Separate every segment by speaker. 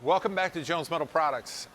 Speaker 1: Welcome back to Jones Metal Products.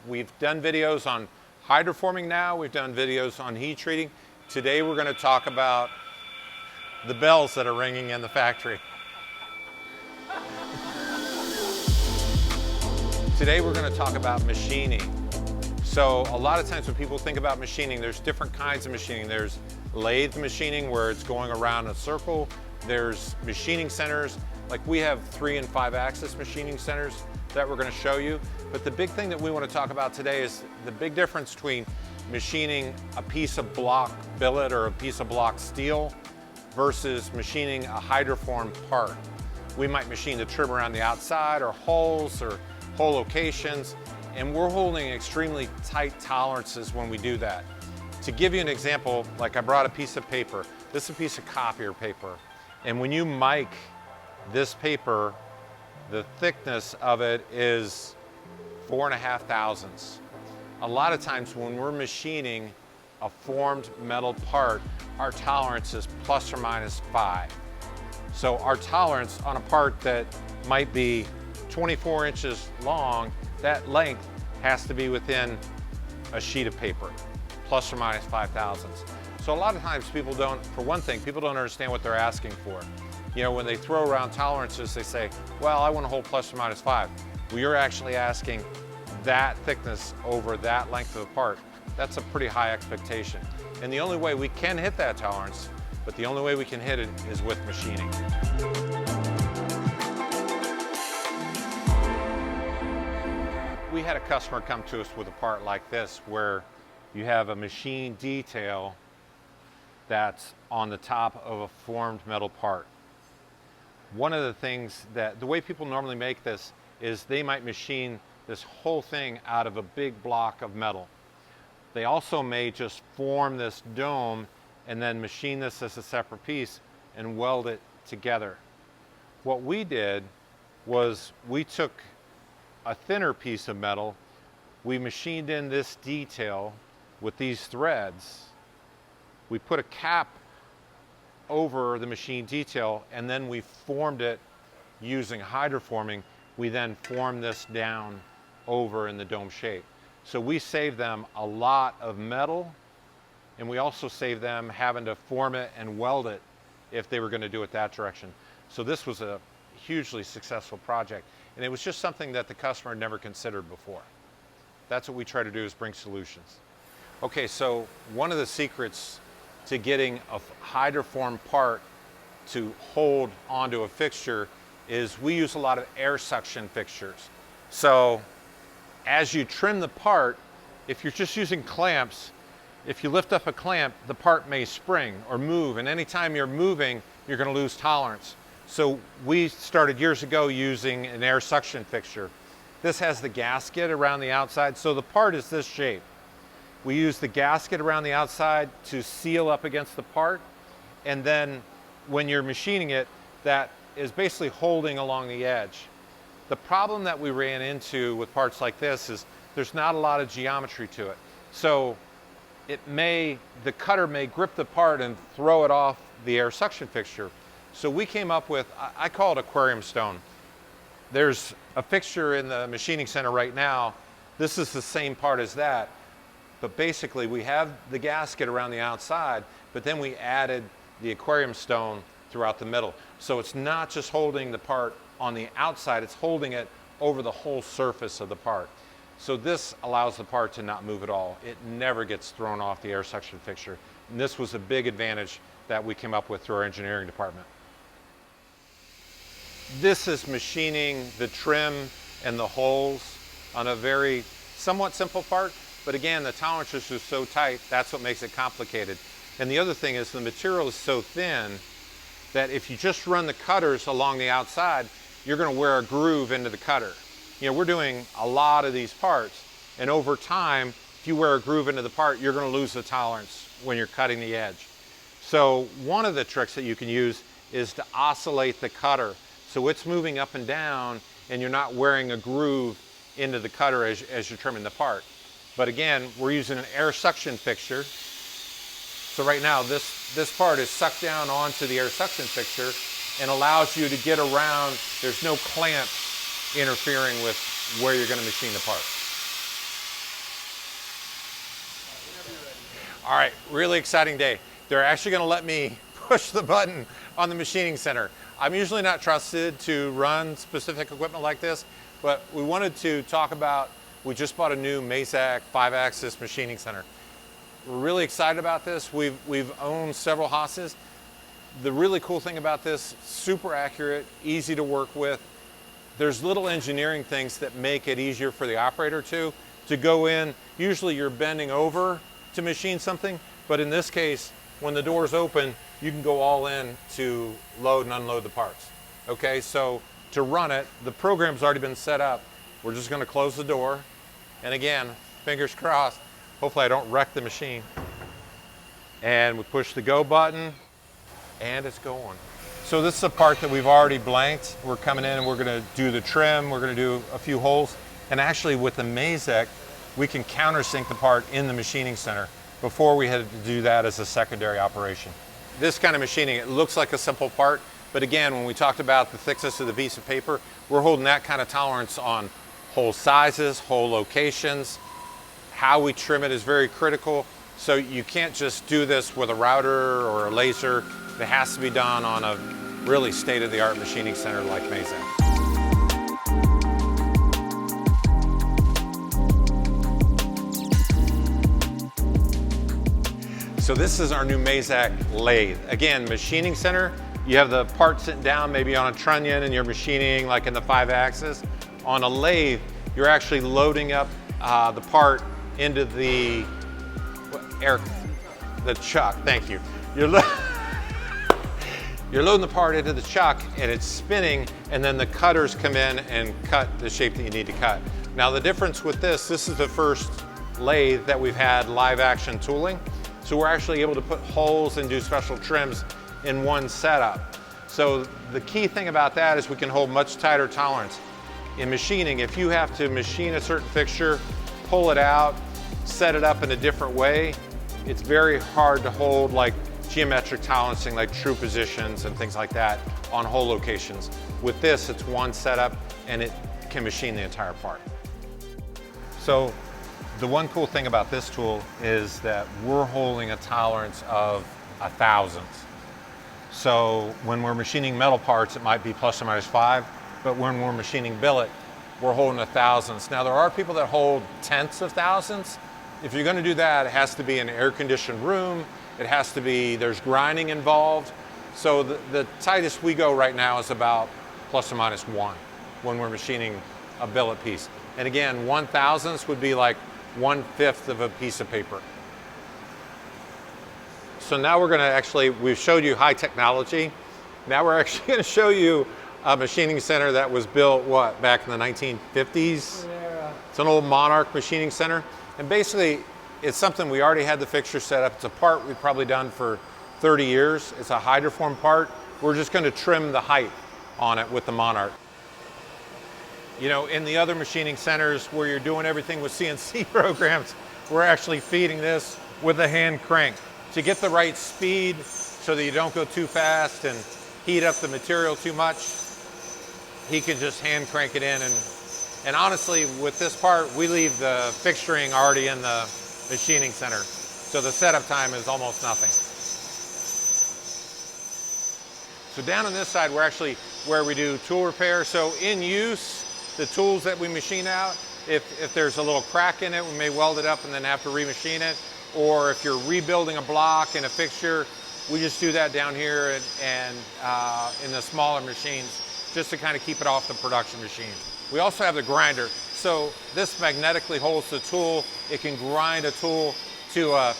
Speaker 1: We've done videos on hydroforming now, we've done videos on heat treating. Today we're going to talk about the bells that are ringing in the factory. Today we're going to talk about machining. So a lot of times when people think about machining, there's different kinds of machining. There's lathe machining where it's going around a circle. There's machining centers, like we have 3 and 5 axis machining centers that we're going to show you. But the big thing that we want to talk about today is the big difference between machining a piece of block billet or a piece of block steel versus machining a hydroformed part. We might machine the trim around the outside or holes or hole locations, and we're holding extremely tight tolerances when we do that. To give you an example, like I brought a piece of paper. This is a piece of copier paper. And when you mic this paper, the thickness of it is 4.5 thousandths. A lot of times when we're machining a formed metal part, our tolerance is plus or minus 5. So our tolerance on a part that might be 24 inches long, that length has to be within a sheet of paper, plus or minus 5 thousandths. So a lot of times people don't, for one thing, people don't understand what they're asking for. You know, when they throw around tolerances, they say, well, I want to hold plus or minus 5. Well, you're actually asking that thickness over that length of the part. That's a pretty high expectation. And the only way we can hit that tolerance, but the only way we can hit it is with machining. We had a customer come to us with a part like this where you have a machine detail that's on the top of a formed metal part. One of the things that, the way people normally make this is they might machine this whole thing out of a big block of metal. They also may just form this dome and then machine this as a separate piece and weld it together. What we did was we took a thinner piece of metal, we machined in this detail with these threads, we put a cap over the machine detail, and then we formed it using hydroforming. We then formed this down over in the dome shape. So we saved them a lot of metal, and we also saved them having to form it and weld it if they were going to do it that direction. So this was a hugely successful project, and it was just something that the customer had never considered before. That's what we try to do, is bring solutions. Okay, so one of the secrets to getting a hydroformed part to hold onto a fixture is we use a lot of air suction fixtures. So as you trim the part, if you're just using clamps, if you lift up a clamp, the part may spring or move, and anytime you're moving, you're going to lose tolerance. So we started years ago using an air suction fixture. This has the gasket around the outside, so the part is this shape. We use the gasket around the outside to seal up against the part, and then when you're machining it, that is basically holding along the edge. The problem that we ran into with parts like this is there's not a lot of geometry to it. So the cutter may grip the part and throw it off the air suction fixture. So we came up with, I call it aquarium stone. There's a fixture in the machining center right now. This is the same part as that. But basically we have the gasket around the outside, but then we added the aquarium stone throughout the middle. So it's not just holding the part on the outside, it's holding it over the whole surface of the part. So this allows the part to not move at all. It never gets thrown off the air suction fixture. And this was a big advantage that we came up with through our engineering department. This is machining the trim and the holes on a very somewhat simple part. But again, the tolerances are so tight, that's what makes it complicated. And the other thing is the material is so thin that if you just run the cutters along the outside, you're going to wear a groove into the cutter. You know, we're doing a lot of these parts, and over time, if you wear a groove into the part, you're going to lose the tolerance when you're cutting the edge. So one of the tricks that you can use is to oscillate the cutter. So it's moving up and down, and you're not wearing a groove into the cutter as you're trimming the part. But again, we're using an air suction fixture. So right now, this part is sucked down onto the air suction fixture and allows you to get around. There's no clamp interfering with where you're going to machine the part. All right, really exciting day. They're actually going to let me push the button on the machining center. I'm usually not trusted to run specific equipment like this, but we wanted to talk about, we just bought a new Mazak 5-axis machining center. We're really excited about this. We've owned several Haas's. The really cool thing about this, super accurate, easy to work with. There's little engineering things that make it easier for the operator to go in. Usually you're bending over to machine something, but in this case, when the door's open, you can go all in to load and unload the parts. Okay, so to run it, the program's already been set up. We're just gonna close the door. And again, fingers crossed, hopefully I don't wreck the machine. And we push the go button and it's going. So this is a part that we've already blanked. We're coming in and we're gonna do the trim. We're gonna do a few holes. And actually with the Mazak, we can countersink the part in the machining center. Before we had to do that as a secondary operation. This kind of machining, it looks like a simple part, but again, when we talked about the thickness of the piece of paper, we're holding that kind of tolerance on hole sizes, hole locations. How we trim it is very critical. So you can't just do this with a router or a laser. It has to be done on a really state-of-the-art machining center like Mazak. So this is our new Mazak lathe. Again, machining center, you have the part sitting down maybe on a trunnion and you're machining like in the 5-axis. On a lathe, you're actually loading up the part into the chuck, thank you. You're loading the part into the chuck and it's spinning, and then the cutters come in and cut the shape that you need to cut. Now the difference with this is the first lathe that we've had live action tooling. So we're actually able to put holes and do special trims in one setup. So the key thing about that is we can hold much tighter tolerance. In machining, if you have to machine a certain fixture, pull it out, set it up in a different way, it's very hard to hold like geometric tolerancing, like true positions and things like that on hole locations. With this, it's one setup and it can machine the entire part. So the one cool thing about this tool is that we're holding a tolerance of 1,000. So when we're machining metal parts, it might be plus or minus 5, but when we're machining billet, we're holding 1,000s. Now there are people that hold tenths of thousands. If you're gonna do that, it has to be an air-conditioned room. It has to be, there's grinding involved. So the tightest we go right now is about plus or minus 1 when we're machining a billet piece. And again, 1,000ths would be like 1/5 of a piece of paper. So now we're going to actually, we've showed you high technology. Now we're actually going to show you a machining center that was built, what, back in the 1950s? Yeah. It's an old Monarch machining center. And basically, it's something we already had the fixture set up. It's a part we've probably done for 30 years. It's a hydroformed part. We're just going to trim the height on it with the Monarch. You know, in the other machining centers where you're doing everything with CNC programs, we're actually feeding this with a hand crank to get the right speed so that you don't go too fast and heat up the material too much. He can just hand crank it in, and honestly, with this part, we leave the fixturing already in the machining center. So the setup time is almost nothing. So down on this side, we're actually where we do tool repair. So in use, the tools that we machine out, if there's a little crack in it, we may weld it up and then have to remachine it. Or if you're rebuilding a block and a fixture, we just do that down here and in the smaller machines, just to kind of keep it off the production machine. We also have the grinder. So this magnetically holds the tool. It can grind a tool to,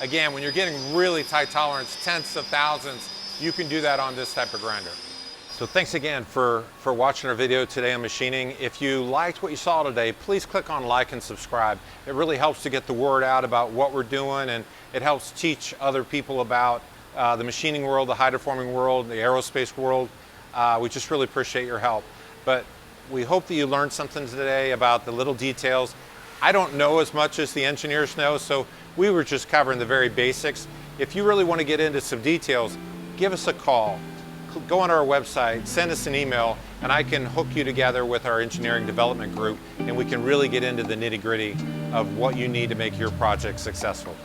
Speaker 1: again, when you're getting really tight tolerance, tenths of thousands, you can do that on this type of grinder. So thanks again for watching our video today on machining. If you liked what you saw today, please click on like and subscribe. It really helps to get the word out about what we're doing, and it helps teach other people about the machining world, the hydroforming world, the aerospace world. We just really appreciate your help. But we hope that you learned something today about the little details. I don't know as much as the engineers know, so we were just covering the very basics. If you really want to get into some details, give us a call. go on our website, send us an email, and I can hook you together with our engineering development group, and we can really get into the nitty-gritty of what you need to make your project successful.